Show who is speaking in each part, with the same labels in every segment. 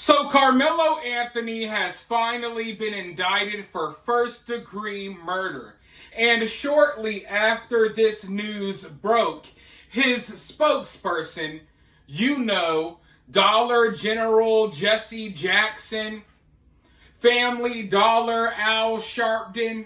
Speaker 1: So Carmelo Anthony has finally been indicted for first-degree murder. And shortly after this news broke, his spokesperson, Dollar General Jesse Jackson, Family Dollar Al Sharpton,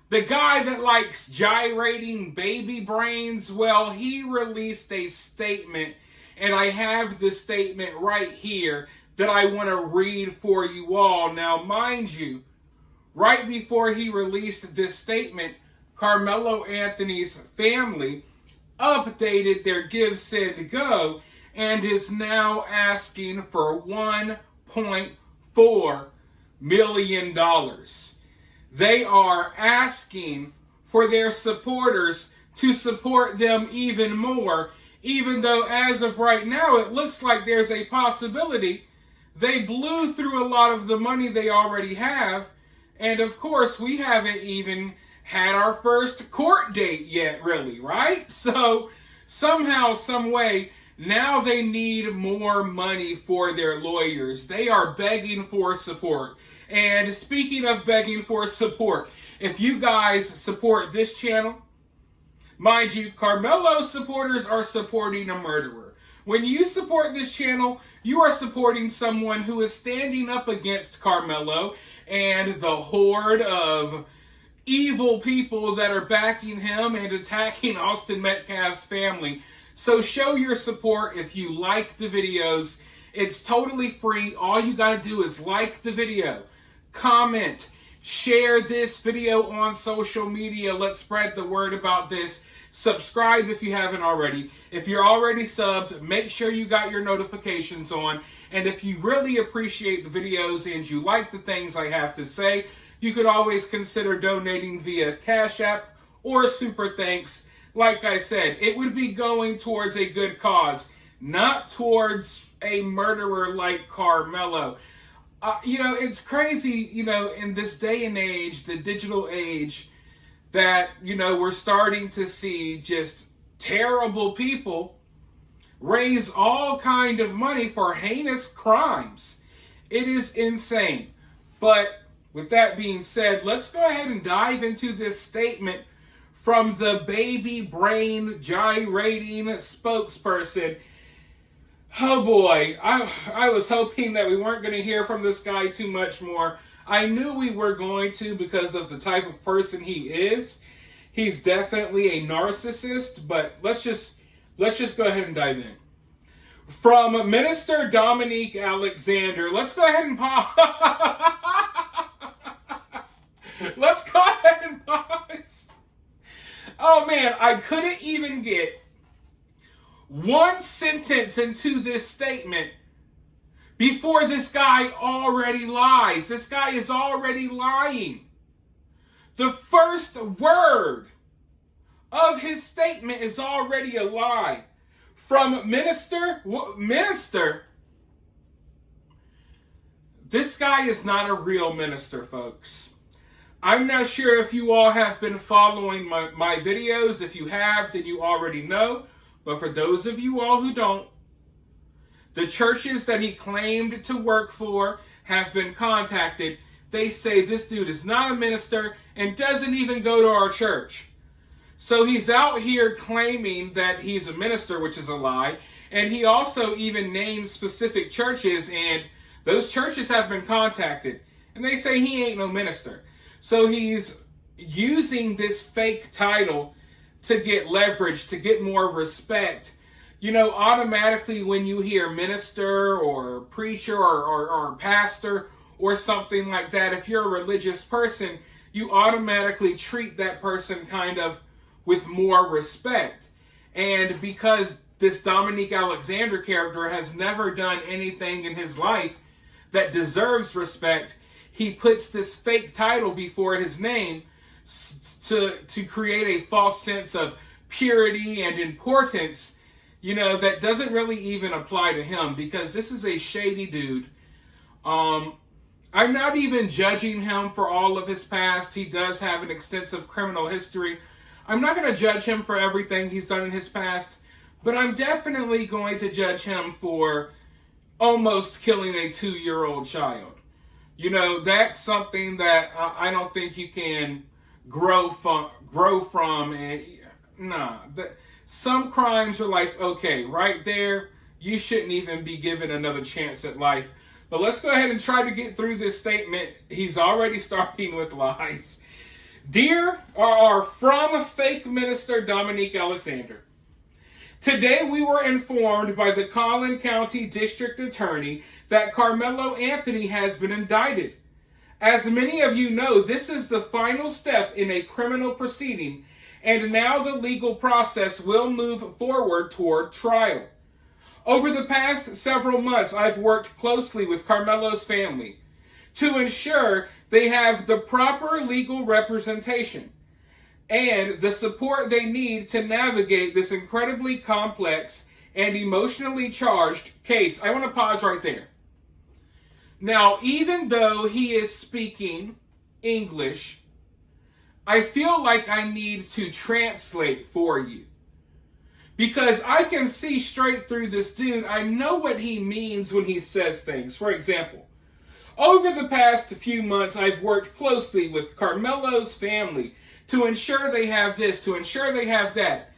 Speaker 1: the guy that likes gyrating baby brains, well, he released a statement, and I have the statement right here that I want to read for you all. Now, mind you, right before he released this statement, Carmelo Anthony's family updated their Give, Send, Go and is now asking for $1.4 million. They are asking for their supporters to support them even more, even though as of right now it looks like there's a possibility they blew through a lot of the money they already have. And of course, we haven't even had our first court date yet, really, right? So somehow, some way, now they need more money for their lawyers. They are begging for support. And speaking of begging for support, if you guys support this channel, mind you, Carmelo supporters are supporting a murderer. When you support this channel, you are supporting someone who is standing up against Carmelo and the horde of evil people that are backing him and attacking Austin Metcalf's family. So show your support if you like the videos. It's totally free. All you got to do is like the video, comment, share this video on social media. Let's spread the word about this. Subscribe if you haven't already. If you're already subbed, make sure you got your notifications on. And if you really appreciate the videos and you like the things I have to say, you could always consider donating via Cash App or Super Thanks. Like I said, it would be going towards a good cause, not towards a murderer like Carmelo. It's crazy, in this day and age, the digital age, that, we're starting to see just terrible people raise all kind of money for heinous crimes. It is insane. But with that being said, let's go ahead and dive into this statement from the baby brain gyrating spokesperson. Oh boy, I was hoping that we weren't going to hear from this guy too much more. I knew we were going to because of the type of person he is. He's definitely a narcissist, but let's just go ahead and dive in. From Minister Dominique Alexander, let's go ahead and pause. Let's go ahead and pause. Oh man, I couldn't even get one sentence into this statement before this guy already lies. This guy is already lying. The first word of his statement is already a lie. From minister, this guy is not a real minister, folks. I'm not sure if you all have been following my videos. If you have, then you already know. But for those of you all who don't, the churches that he claimed to work for have been contacted. They say this dude is not a minister and doesn't even go to our church. So he's out here claiming that he's a minister, which is a lie. And he also even names specific churches, and those churches have been contacted. And they say he ain't no minister. So he's using this fake title to get leverage, to get more respect. Automatically when you hear minister or preacher or pastor or something like that, if you're a religious person, you automatically treat that person kind of with more respect. And because this Dominique Alexander character has never done anything in his life that deserves respect, he puts this fake title before his name to create a false sense of purity and importance, that doesn't really even apply to him, because this is a shady dude. I'm not even judging him for all of his past. He does have an extensive criminal history. I'm not going to judge him for everything he's done in his past, but I'm definitely going to judge him for almost killing a 2-year-old child. You know, that's something that I don't think you can grow from. And nah, some crimes are like, okay, right there, you shouldn't even be given another chance at life. But let's go ahead and try to get through this statement. He's already starting with lies. Dear from fake minister Dominique Alexander. Today we were informed by the Collin County District Attorney that Karmelo Anthony has been indicted. As many of you know, this is the final step in a criminal proceeding, and now the legal process will move forward toward trial. Over the past several months, I've worked closely with Karmelo's family to ensure they have the proper legal representation and the support they need to navigate this incredibly complex and emotionally charged case. I want to pause right there. Now, even though he is speaking English, I feel like I need to translate for you. Because I can see straight through this dude. I know what he means when he says things. For example, over the past few months, I've worked closely with Karmelo's family to ensure they have this, to ensure they have that.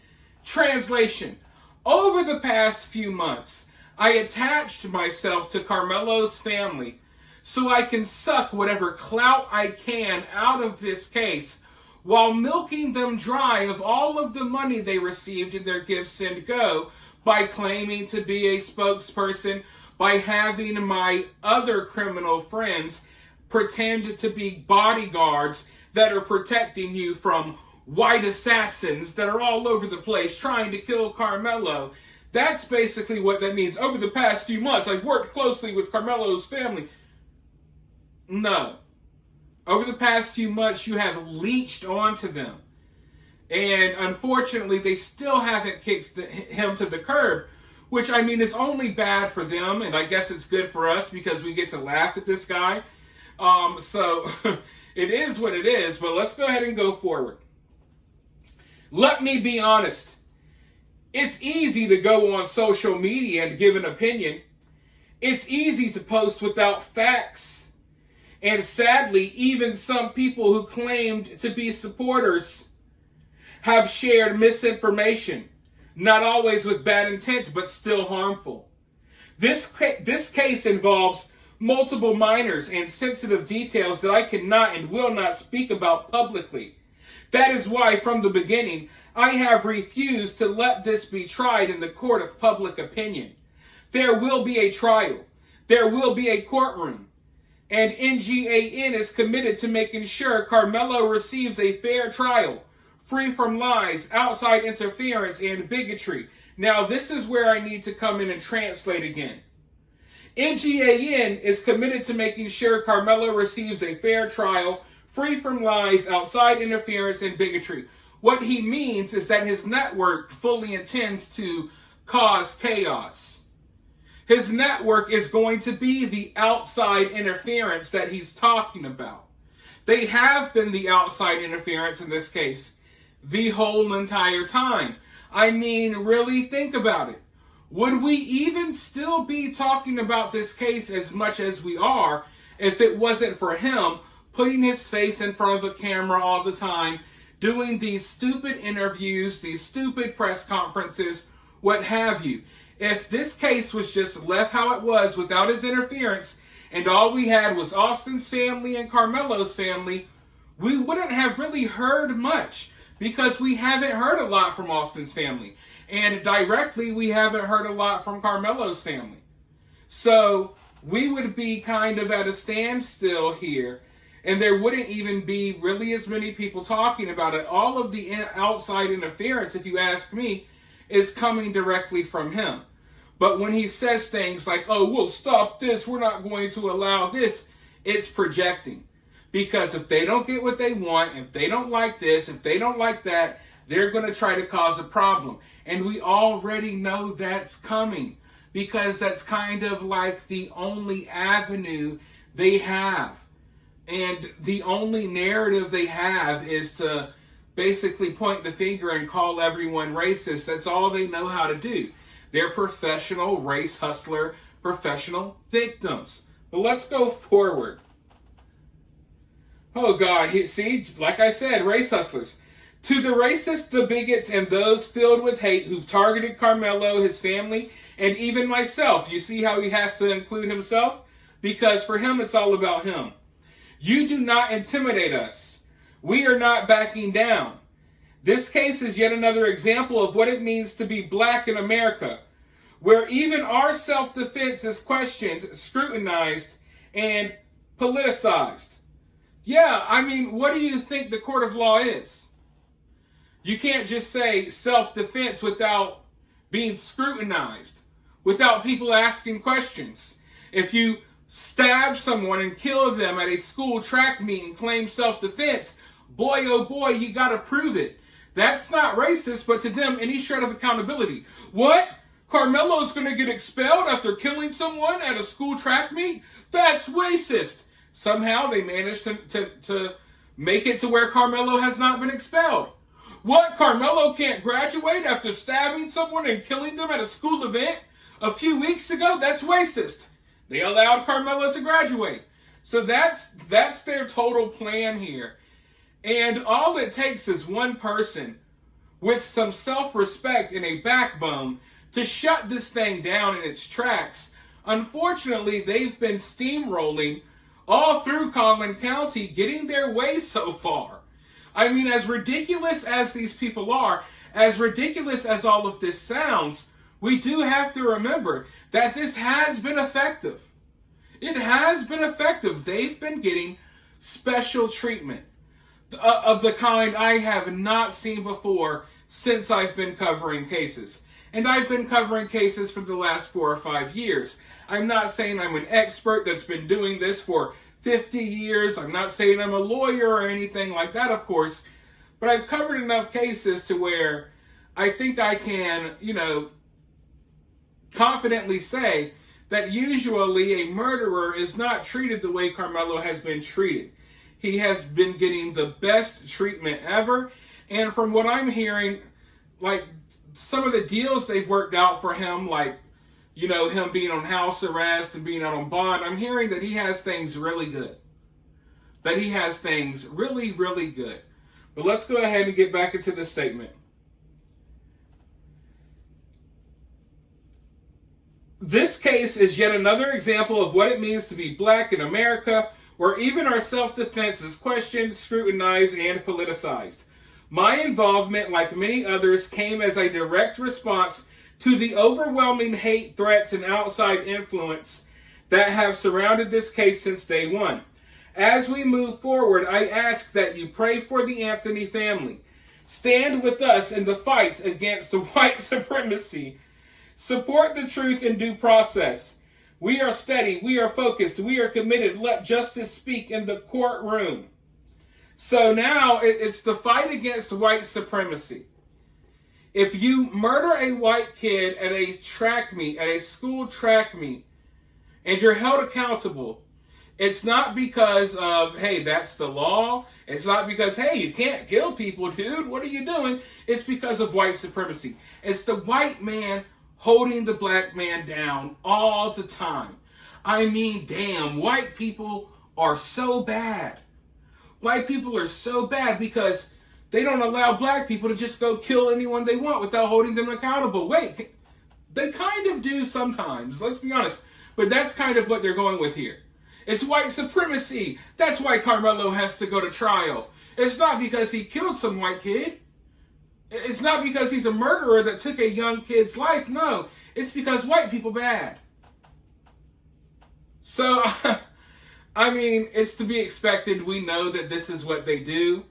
Speaker 1: Translation. Over the past few months, I attached myself to Karmelo's family so I can suck whatever clout I can out of this case while milking them dry of all of the money they received in their Give, Send, Go by claiming to be a spokesperson, by having my other criminal friends pretend to be bodyguards that are protecting you from white assassins that are all over the place trying to kill Karmelo. That's basically what that means. Over the past few months, I've worked closely with Karmelo's family. No. Over the past few months, you have leeched onto them. And unfortunately, they still haven't kicked him to the curb, which, I mean, is only bad for them. And I guess it's good for us because we get to laugh at this guy. So it is what it is. But let's go ahead and go forward. Let me be honest. It's easy to go on social media and give an opinion. It's easy to post without facts. And sadly, even some people who claimed to be supporters have shared misinformation, not always with bad intent, but still harmful. This case involves multiple minors and sensitive details that I cannot and will not speak about publicly. That is why, from the beginning, I have refused to let this be tried in the court of public opinion. There will be a trial. There will be a courtroom. And NGAN is committed to making sure Karmelo receives a fair trial, free from lies, outside interference, and bigotry. Now, this is where I need to come in and translate again. NGAN is committed to making sure Karmelo receives a fair trial, free from lies, outside interference, and bigotry. What he means is that his network fully intends to cause chaos. His network is going to be the outside interference that he's talking about. They have been the outside interference in this case the whole entire time. I mean, really think about it. Would we even still be talking about this case as much as we are if it wasn't for him putting his face in front of a camera all the time, doing these stupid interviews, these stupid press conferences, what have you? If this case was just left how it was without his interference, and all we had was Austin's family and Karmelo's family, we wouldn't have really heard much because we haven't heard a lot from Austin's family. And directly, we haven't heard a lot from Karmelo's family. So we would be kind of at a standstill here, and there wouldn't even be really as many people talking about it. All of the outside interference, if you ask me, is coming directly from him. But when he says things like, oh, we'll stop this, we're not going to allow this, it's projecting. Because if they don't get what they want, if they don't like this, if they don't like that, they're going to try to cause a problem. And we already know that's coming. Because that's kind of like the only avenue they have. And the only narrative they have is to basically point the finger and call everyone racist. That's all they know how to do. They're professional race hustler professional victims. But let's go forward. Oh God, see, like I said, race hustlers. To the racists, the bigots, and those filled with hate who've targeted Karmelo, his family, and even myself. You see how he has to include himself? Because for him, it's all about him. You do not intimidate us. We are not backing down. This case is yet another example of what it means to be black in America, where even our self-defense is questioned, scrutinized, and politicized. Yeah, I mean, what do you think the court of law is? You can't just say self-defense without being scrutinized, without people asking questions. If you stab someone and kill them at a school track meet and claim self-defense, boy, oh boy, you gotta prove it. That's not racist, but to them, any shred of accountability. What? Karmelo's gonna get expelled after killing someone at a school track meet? That's racist. Somehow they managed to make it to where Karmelo has not been expelled. What? Karmelo can't graduate after stabbing someone and killing them at a school event a few weeks ago? That's racist. They allowed Karmelo to graduate. So that's their total plan here. And all it takes is one person with some self-respect and a backbone to shut this thing down in its tracks. Unfortunately, they've been steamrolling all through Collin County, getting their way so far. I mean, as ridiculous as these people are, as ridiculous as all of this sounds, we do have to remember that this has been effective. It has been effective. They've been getting special treatment of the kind I have not seen before since I've been covering cases. And I've been covering cases for the last 4 or 5 years. I'm not saying I'm an expert that's been doing this for 50 years. I'm not saying I'm a lawyer or anything like that, of course. But I've covered enough cases to where I think I can, confidently say that usually a murderer is not treated the way Karmelo has been treated. He has been getting the best treatment ever. And from what I'm hearing, like some of the deals they've worked out for him, like, him being on house arrest and being out on bond, I'm hearing that he has things really good. That he has things really, really good. But let's go ahead and get back into the statement. This case is yet another example of what it means to be black in America, where even our self-defense is questioned, scrutinized, and politicized. My involvement, like many others, came as a direct response to the overwhelming hate, threats, and outside influence that have surrounded this case since day one. As we move forward, I ask that you pray for the Anthony family. Stand with us in the fight against white supremacy. Support the truth and due process. We are steady, we are focused, we are committed. Let justice speak in the courtroom. So now it's the fight against white supremacy. If you murder a white kid at a track meet, at a school track meet, and you're held accountable, it's not because of, hey, that's the law. It's not because, hey, you can't kill people, dude. What are you doing? It's because of white supremacy. It's the white man holding the black man down all the time. I mean, damn, white people are so bad. White people are so bad because they don't allow black people to just go kill anyone they want without holding them accountable. Wait, they kind of do sometimes, let's be honest. But that's kind of what they're going with here. It's white supremacy. That's why Karmelo has to go to trial. It's not because he killed some white kid. It's not because he's a murderer that took a young kid's life. No, it's because white people bad. So, I mean, it's to be expected. We know that this is what they do.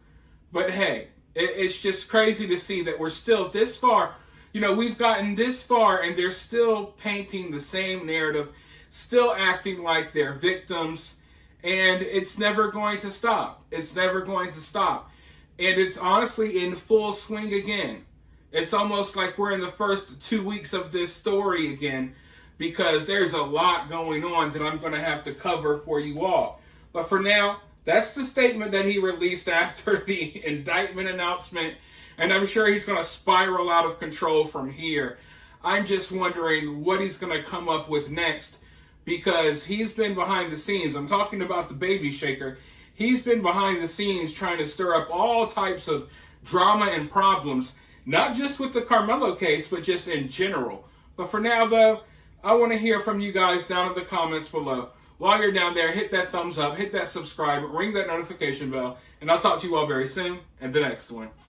Speaker 1: But hey, it's just crazy to see that we're still this far. We've gotten this far and they're still painting the same narrative, still acting like they're victims. And it's never going to stop. It's never going to stop. And it's honestly in full swing again. It's almost like we're in the first 2 weeks of this story again, because there's a lot going on that I'm going to have to cover for you all. But for now, that's the statement that he released after the indictment announcement. And I'm sure he's going to spiral out of control from here. I'm just wondering what he's going to come up with next. because he's been behind the scenes. I'm talking about the baby shaker. He's been behind the scenes trying to stir up all types of drama and problems, not just with the Karmelo case, but just in general. But for now, though, I want to hear from you guys down in the comments below. While you're down there, hit that thumbs up, hit that subscribe, ring that notification bell, and I'll talk to you all very soon in the next one.